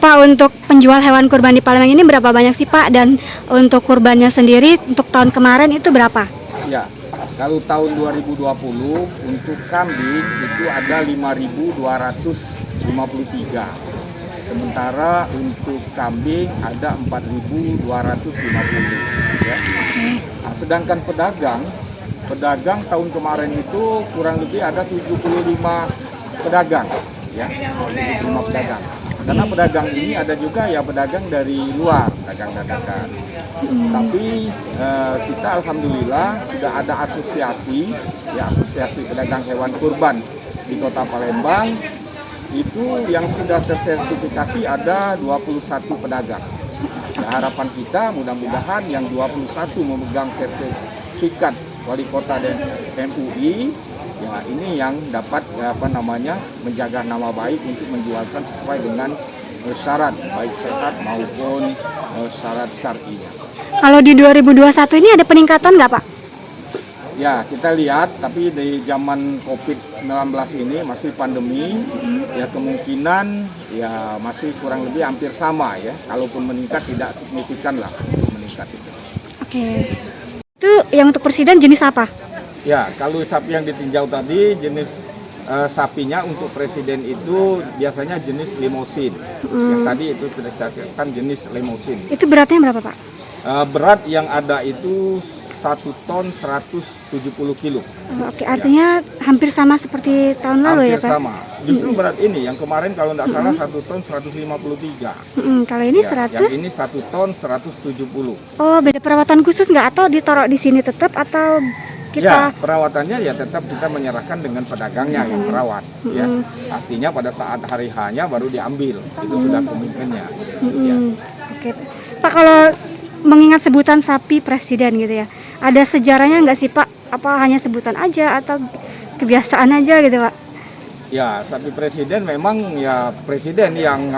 Pak, untuk penjual hewan kurban di Palembang ini berapa banyak sih Pak? Dan untuk kurbannya sendiri untuk tahun kemarin itu berapa? Ya, kalau tahun 2020 untuk kambing itu ada 5.253. Sementara untuk kambing ada 4.250 ya. Nah, sedangkan pedagang tahun kemarin itu kurang lebih ada 75 pedagang ya, 75 pedagang. Karena pedagang ini ada juga ya pedagang dari luar, pedagang dadakan. Tapi kita alhamdulillah sudah ada asosiasi pedagang hewan kurban di Kota Palembang. Itu yang sudah tersertifikasi ada 21 pedagang. Ya, harapan kita mudah-mudahan yang 21 memegang sertifikat wali kota dan MUI, ya ini yang dapat menjaga nama baik untuk menjualkan sesuai dengan syarat baik sehat maupun syarat syar'inya. Kalau di 2021 ini ada peningkatan nggak Pak? Ya, kita lihat, tapi di zaman COVID-19 ini masih pandemi, ya kemungkinan ya masih kurang lebih hampir sama ya. Kalaupun meningkat tidak signifikan lah meningkat itu. Oke. Itu yang untuk presiden jenis apa? Ya, kalau sapi yang ditinjau tadi jenis sapinya untuk presiden itu biasanya jenis limosin. Yang tadi itu sudah disebutkan jenis limosin. Itu beratnya berapa Pak? Berat yang ada itu 1 ton 170 kilo. Oke, artinya hampir sama seperti tahun lalu ya Pak? Hampir sama. Justru berat ini, yang kemarin kalau tidak salah 1 ton 153. Kalau ini Ya, 100? yang ini 1 ton 170. Oh, beda perawatan khusus nggak atau ditaruh di sini tetap atau Ya, kita? perawatannya ya tetap kita menyerahkan dengan pedagangnya yang merawat. Ya, artinya pada saat hari H-nya baru diambil, itu sudah komitmennya. Ya. Oke, Pak, kalau mengingat sebutan sapi presiden gitu ya, ada sejarahnya nggak sih Pak? Apa hanya sebutan aja atau kebiasaan aja gitu Pak? Ya, sapi presiden memang ya presiden yang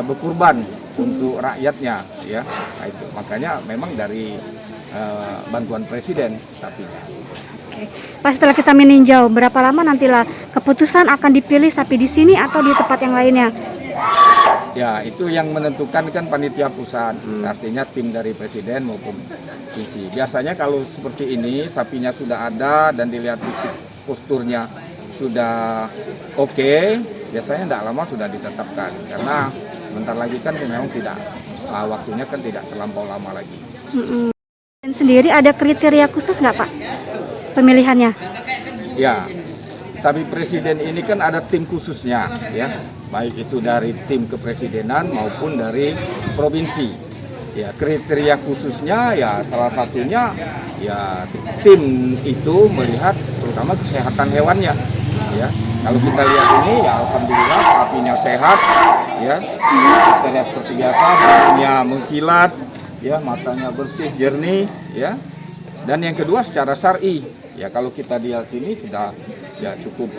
berkurban untuk rakyatnya ya. Nah, itu makanya memang dari bantuan presiden sapinya. Oke. Pas setelah kita meninjau, berapa lama nantilah keputusan akan dipilih sapi di sini atau di tempat yang lainnya? Ya, itu yang menentukan kan panitia pusat, artinya tim dari presiden maupun visi. Biasanya kalau seperti ini sapinya sudah ada dan dilihat fisik posturnya sudah oke, biasanya tidak lama sudah ditetapkan. Karena sebentar lagi kan memang tidak waktunya kan tidak terlampau lama lagi. Dan sendiri ada kriteria khusus nggak Pak pemilihannya? Ya, sapi presiden ini kan ada tim khususnya ya, baik itu dari tim kepresidenan maupun dari provinsi. Ya, kriteria khususnya ya salah satunya ya tim itu melihat terutama kesehatan hewannya. Ya, kalau kita lihat ini ya alhamdulillah sapinya sehat ya, kita lihat seperti biasa, bulunya mengkilat ya, matanya bersih jernih ya. Dan yang kedua secara syar'i ya, kalau kita lihat ini sudah ya cukup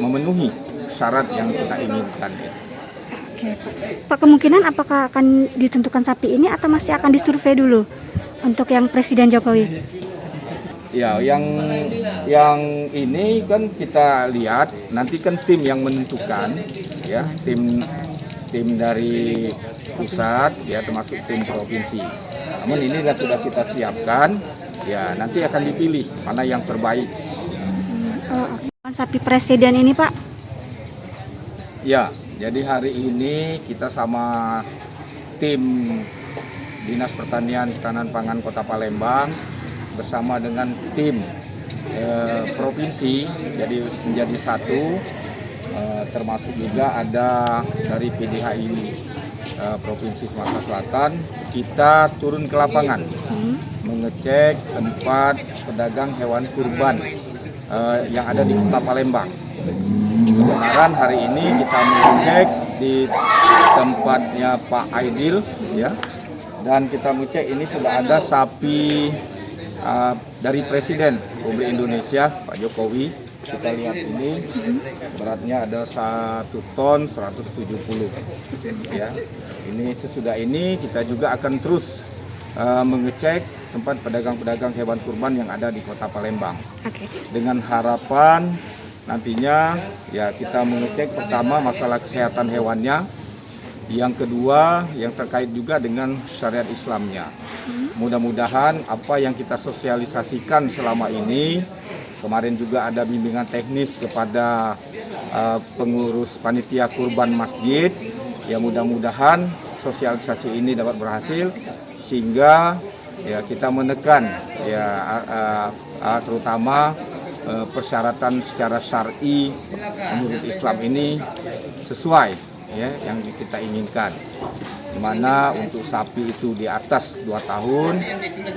memenuhi syarat yang kita inginkan. Oke, Pak, kemungkinan apakah akan ditentukan sapi ini atau masih akan disurvei dulu untuk yang Presiden Jokowi? Ya, yang ini kan kita lihat nanti kan tim yang menentukan ya, tim dari pusat ya termasuk tim provinsi. Namun ini sudah kita siapkan ya, nanti akan dipilih mana yang terbaik. Sapi presiden ini Pak? Ya, jadi hari ini kita sama tim Dinas Pertanian Ketahanan Pangan Kota Palembang bersama dengan tim provinsi jadi menjadi satu, termasuk juga ada dari PDHI Provinsi Sumatera Selatan. Kita turun ke lapangan mengecek tempat pedagang hewan kurban yang ada di Kota Palembang. Kebenaran hari ini kita mengecek di tempatnya Pak Aidil ya, dan kita mengecek ini sudah ada sapi dari Presiden Republik Indonesia Pak Jokowi. Kita lihat ini beratnya ada 1 ton 170 ya. Ini sesudah ini kita juga akan terus mengecek tempat pedagang-pedagang hewan kurban yang ada di Kota Palembang. Dengan harapan nantinya ya kita mengecek pertama masalah kesehatan hewannya, yang kedua yang terkait juga dengan syariat Islamnya. Mudah-mudahan apa yang kita sosialisasikan selama ini, kemarin juga ada bimbingan teknis kepada pengurus panitia kurban masjid, ya mudah-mudahan sosialisasi ini dapat berhasil sehingga ya kita menekan ya terutama persyaratan secara syar'i menurut Islam ini sesuai ya yang kita inginkan, di mana untuk sapi itu di atas 2 tahun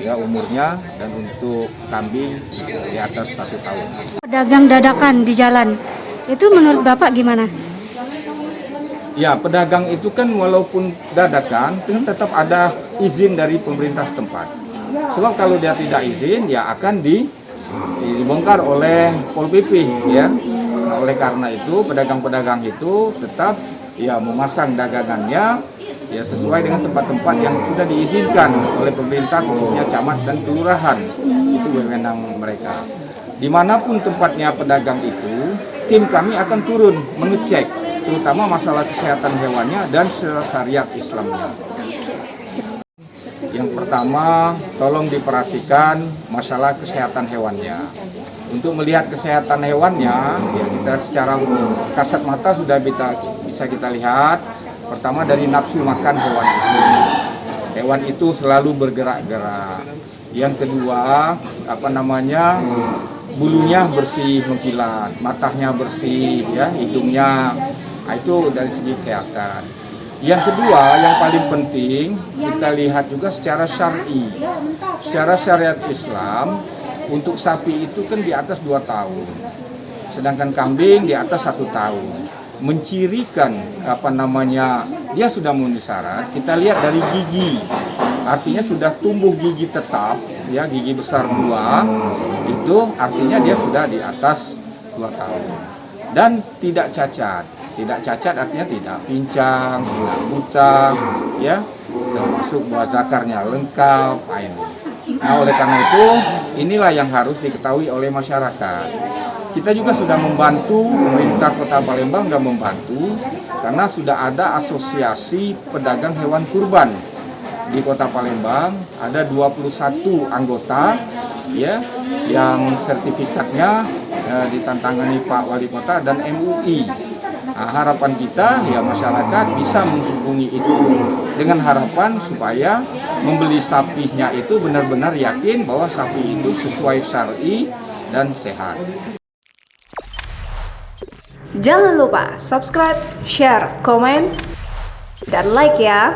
ya umurnya, dan untuk kambing di atas 1 tahun. Pedagang dadakan di jalan, itu menurut Bapak gimana? Ya, pedagang itu kan walaupun dadakan tetap ada izin dari pemerintah setempat. Sebab kalau dia tidak izin ya akan dibongkar oleh Pol PP ya. Nah, oleh karena itu pedagang-pedagang itu tetap ya memasang dagangannya ya sesuai dengan tempat-tempat yang sudah diizinkan oleh pemerintah, khususnya camat dan kelurahan. Itu wewenang mereka. Dimanapun tempatnya pedagang itu, tim kami akan turun mengecek terutama masalah kesehatan hewannya dan syariat Islamnya. Yang pertama, tolong diperhatikan masalah kesehatan hewannya. Untuk melihat kesehatan hewannya, ya kita secara kasat mata sudah bisa kita lihat. Pertama dari nafsu makan hewan itu. Hewan itu selalu bergerak-gerak. Yang kedua, bulunya bersih mengkilat, matanya bersih, ya, hidungnya. Nah, itu dari segi kesehatan. Yang kedua, yang paling penting kita lihat juga secara syar'i. Secara syariat Islam, untuk sapi itu kan di atas 2 tahun. Sedangkan kambing di atas 1 tahun. Mencirikan dia sudah memenuhi syarat, kita lihat dari gigi. Artinya sudah tumbuh gigi tetap, ya, gigi besar 2. Itu artinya dia sudah di atas 2 tahun. Dan tidak cacat. Tidak cacat artinya tidak pincang, tidak buta, ya, termasuk buah zakarnya lengkap. Nah, oleh karena itu, inilah yang harus diketahui oleh masyarakat. Kita juga sudah membantu, pemerintah Kota Palembang sudah membantu, karena sudah ada asosiasi pedagang hewan kurban di Kota Palembang. Ada 21 anggota, ya, yang sertifikatnya ditantangani Pak Wali Kota dan MUI. Nah, harapan kita ya masyarakat bisa menghubungi itu dengan harapan supaya membeli sapinya itu benar-benar yakin bahwa sapi itu sesuai syar'i dan sehat. Jangan lupa subscribe, share, komen, dan like ya.